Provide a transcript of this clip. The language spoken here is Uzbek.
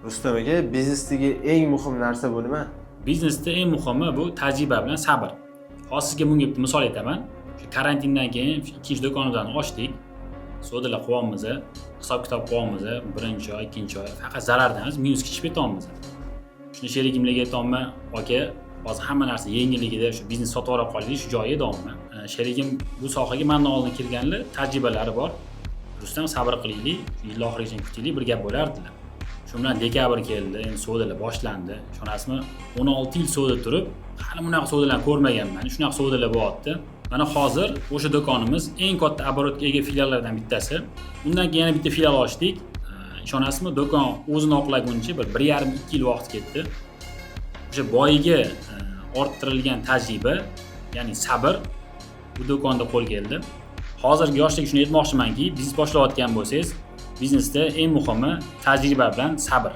Rustam aka, biznesdagi eng muhim narsa bu nima? Biznesda eng muhimi bu tajriba bilan sabr. Hozir sizga bunga bitta misol aytaman. Shu karantindan keyin ikkinchi do'konimizni ochdik. So'dalar qilyapmiz, hisob-kitob qilyapmiz. Birinchi oy, ikkinchi oy faqat zarardan emas, minusga chiqib ketyapmiz. Shuni sherigimlarga aytayapman, aka, hozir hamma narsa yengilligida shu biznes sotib ola qolaylik, shu joyi deyapman. Sherigim bu sohaga mendan oldin kirganlar, tajribalari bor. Rustam sabr qilaylik, yil oxirigacha kutaylik, bir gap bo'lardilar. Shu bilan dekabr keldi, endi savdolar boshlandi. Ishonasizmi? 16 yil savdo turib, hali bunaqa savdolarni ko'rmaganman. Shunaqa savdolar bo'lyapti. Mana hozir o'sha do'konimiz eng katta оборотga ega filiallardan bittasi. Undan keyin yana bitta filial ochdik. Ishonasizmi? Do'kon o'zini oqlaguncha bir 1,5-2 yil vaqt ketdi. O'sha boyiga orttirilgan tajriba, ya'ni sabr bu do'konda qo'l keldi. Hozirgi yoshlarga shuni aytmoqchimanki, biznes boshlayotgan bo'lsangiz, biznesda eng muhimi tajriba bilan sabr.